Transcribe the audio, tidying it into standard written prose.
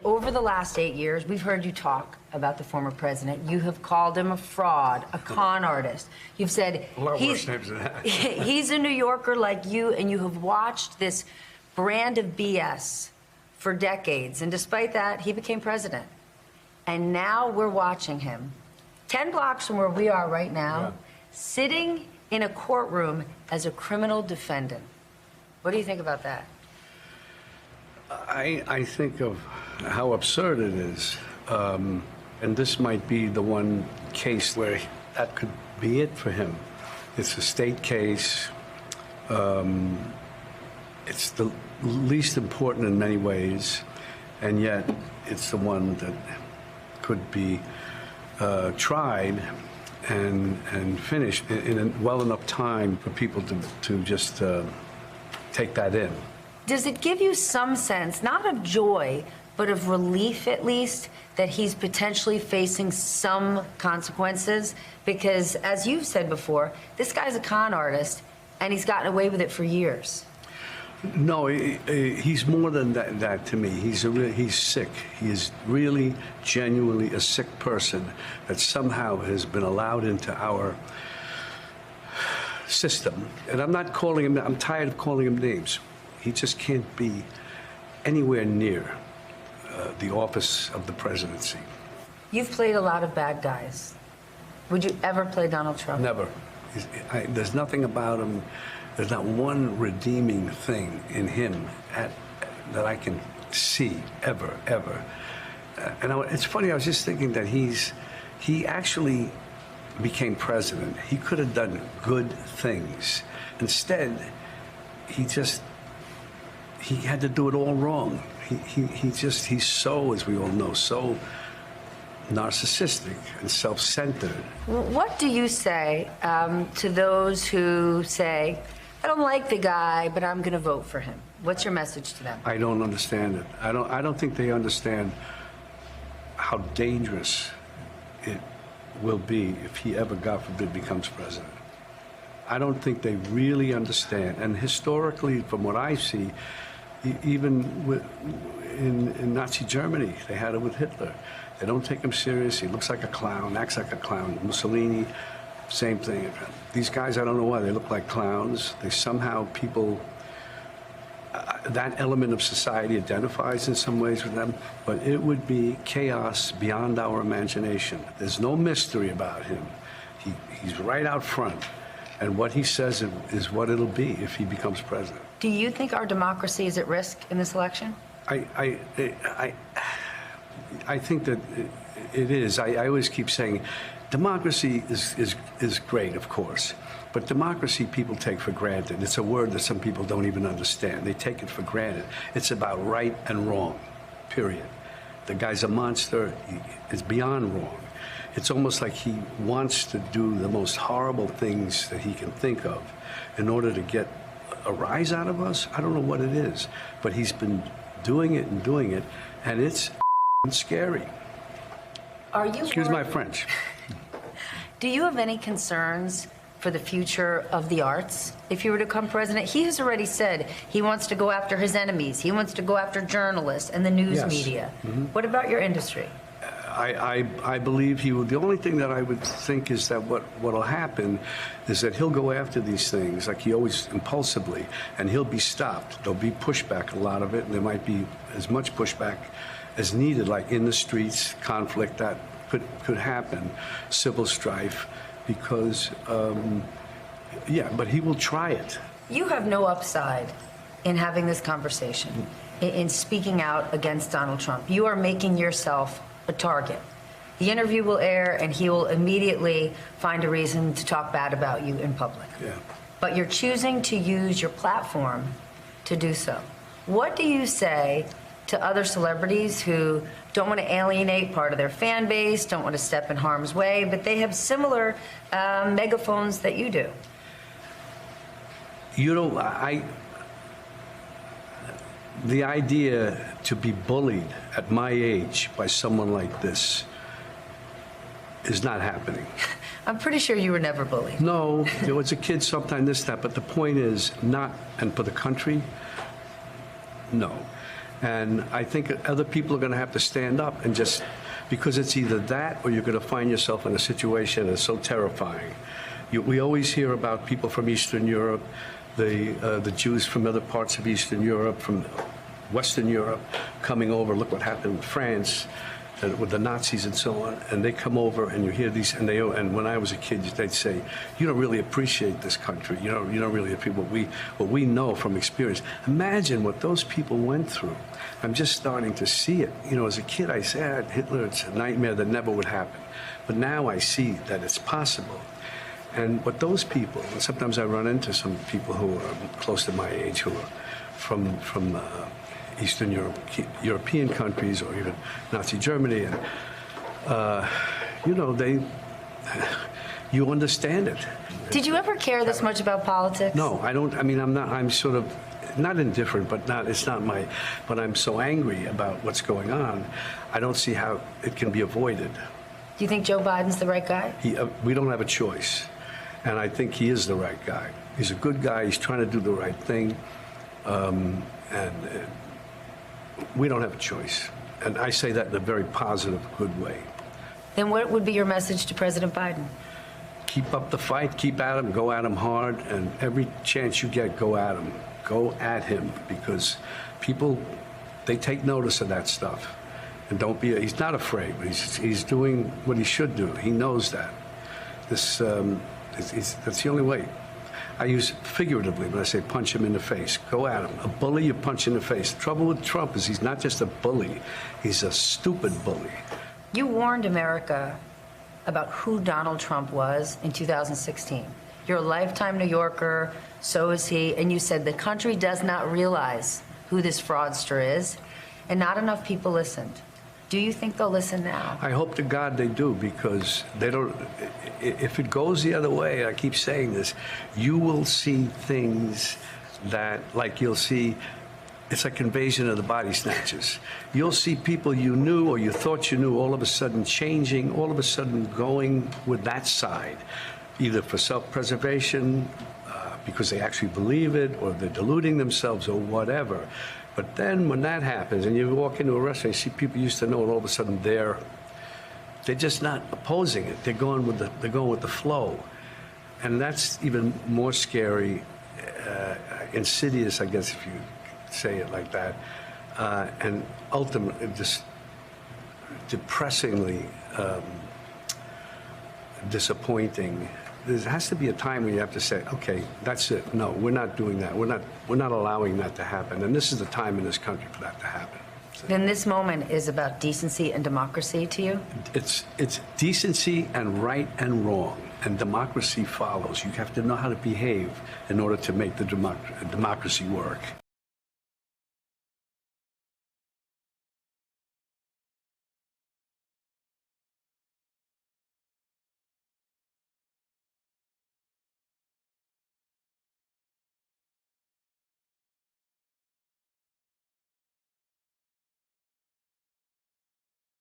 Over the last 8 years, we've heard you talk about the former president. You have called him a fraud, a con artist. You've said a lot worse names than that. He's a New Yorker like you, and you have watched this brand of BS for decades. And despite that, he became president. And now we're watching him, 10 blocks from where we are right now, sitting in a courtroom as a criminal defendant. What do you think about that? I think of how absurd it is. And this might be the one case where that could be it for him. It's a state case. It's the least important in many ways, and yet it's the one that could be tried and finished in well enough time for people to just take that in. Does it give you some sense, not of joy, but of relief at least, that he's potentially facing some consequences? Because, as you've said before, this guy's a con artist, and he's gotten away with it for years. No, he's more than that to me. He's sick. He is really, genuinely a sick person that somehow has been allowed into our system. And I'm not calling him, I'm tired of calling him names. He just can't be anywhere near the office of the presidency. You've played a lot of bad guys. Would you ever play Donald Trump? Never. There's nothing about him. There's not one redeeming thing in him that I can see ever. And it's funny, I was just thinking that he actually became president. He could have done good things. Instead, he had to do it all wrong. He's so, as we all know, so narcissistic and self-centered. What do you say to those who say, I don't like the guy, but I'm going to vote for him? What's your message to them? I don't understand it. I don't think they understand how dangerous it will be if he ever, God forbid, becomes president. I don't think they really understand. And historically, from what I see, even in Nazi Germany, they had it with Hitler. They don't take him serious. He looks like a clown, acts like a clown. Mussolini, same thing. These guys, I don't know why, they look like clowns. They somehow, people, that element of society identifies in some ways with them, but it would be chaos beyond our imagination. There's no mystery about him. He's right out front, and what he says is what it'll be if he becomes president. Do you think our democracy is at risk in this election? I think that it is. I always keep saying democracy is great, of course, but democracy people take for granted. It's a word that some people don't even understand. They take it for granted. It's about right and wrong, period. The guy's a monster. It's beyond wrong. It's almost like he wants to do the most horrible things that he can think of in order to get a rise out of us. I don't know what it is, but he's been doing it, and it's scary. Are you Excuse my French. Do you have any concerns for the future of the arts if you were to become president? He has already said he wants to go after his enemies. He wants to go after journalists and the news media. Mm-hmm. What about your industry? I believe he will. The only thing that I would think is that what'll happen is that he'll go after these things like he always impulsively, and he'll be stopped. There'll be pushback, a lot of it, and there might be as much pushback as needed, like in the streets, conflict that could happen, civil strife, because but he will try it. You have no upside in having this conversation, in speaking out against Donald Trump. You are making yourself a target. The interview will air, and he will immediately find a reason to talk bad about you in public. Yeah. But you're choosing to use your platform to do so. What do you say to other celebrities who don't want to alienate part of their fan base, don't want to step in harm's way, but they have similar megaphones that you do? You know, the idea to be bullied at my age by someone like this is not happening. I'm pretty sure you were never bullied. No, there was a kid sometime, this, that, but the point is not, and for the country, no. And I think other people are going to have to stand up and just, because it's either that or you're going to find yourself in a situation that's so terrifying. We always hear about people from Eastern Europe, the Jews from other parts of Eastern Europe, from Western Europe, coming over. Look what happened in France with the Nazis and so on. And they come over, and you hear these, and when I was a kid, they'd say, "You don't really appreciate this country. You don't really appreciate what we know from experience." Imagine what those people went through. I'm just starting to see it. As a kid, I said, Hitler, it's a nightmare that never would happen. But now I see that it's possible. And what those people, and sometimes I run into some people who are close to my age who are from Eastern Europe, European countries, or even Nazi Germany, and you understand it. Did you ever care this much about politics? No, I don't. I mean, I'm sort of not indifferent, but it's not my. But I'm so angry about what's going on. I don't see how it can be avoided. Do you think Joe Biden's the right guy? We don't have a choice, and I think he is the right guy. He's a good guy. He's trying to do the right thing, and we don't have a choice. And I say that in a very positive, good way. Then what would be your message to President Biden? Keep up the fight, keep at him, go at him hard, and every chance you get, go at him. Go at him, because people, they take notice of that stuff. And he's not afraid, but he's doing what he should do. He knows that. That's the only way. I use figuratively when I say punch him in the face. Go at him. A bully, you punch in the face. The trouble with Trump is he's not just a bully. He's a stupid bully. You warned America about who Donald Trump was in 2016. You're a lifetime New Yorker, so is he, and you said the country does not realize who this fraudster is, and not enough people listened. Do you think they'll listen now? I hope to God they do, because they don't. If it goes the other way, I keep saying this, you will see things that, like you'll see, it's like invasion of the body snatchers. You'll see people you knew or you thought you knew all of a sudden changing, all of a sudden going with that side, either for self-preservation, because they actually believe it, or they're deluding themselves, or whatever. But then when that happens, and you walk into a restaurant, you see people you used to know, and all of a sudden they're just not opposing it. They're going with the flow, and that's even more scary, insidious, I guess, if you say it like that, and ultimately just depressingly disappointing. There has to be a time when you have to say, okay, that's it. No, we're not doing that. We're not allowing that to happen. And this is the time in this country for that to happen. Then this moment is about decency and democracy to you? It's decency and right and wrong, and democracy follows. You have to know how to behave in order to make the democracy work.